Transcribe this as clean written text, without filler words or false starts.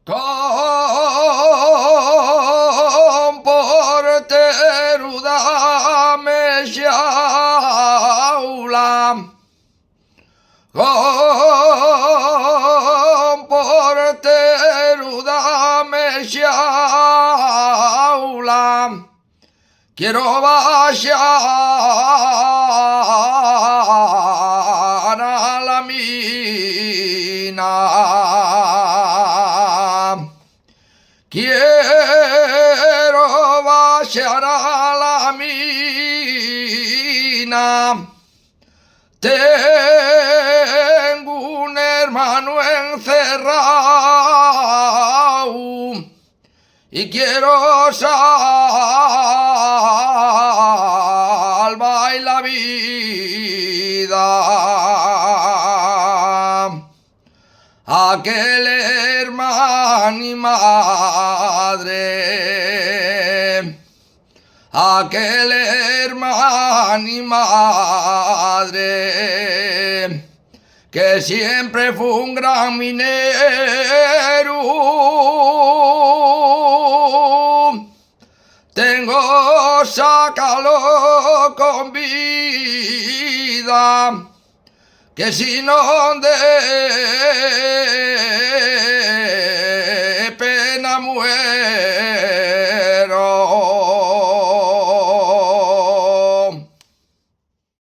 Con porteru dame jaula, con porteru dame jaula, quiero bajar a la mina. Quiero bajar a la mina. Tengo un hermano encerrado y quiero salvar la vida. Aquel hermano y madre, aquel hermano y madre, que siempre fue un gran minero. Tengo sácalo con vida, que si no de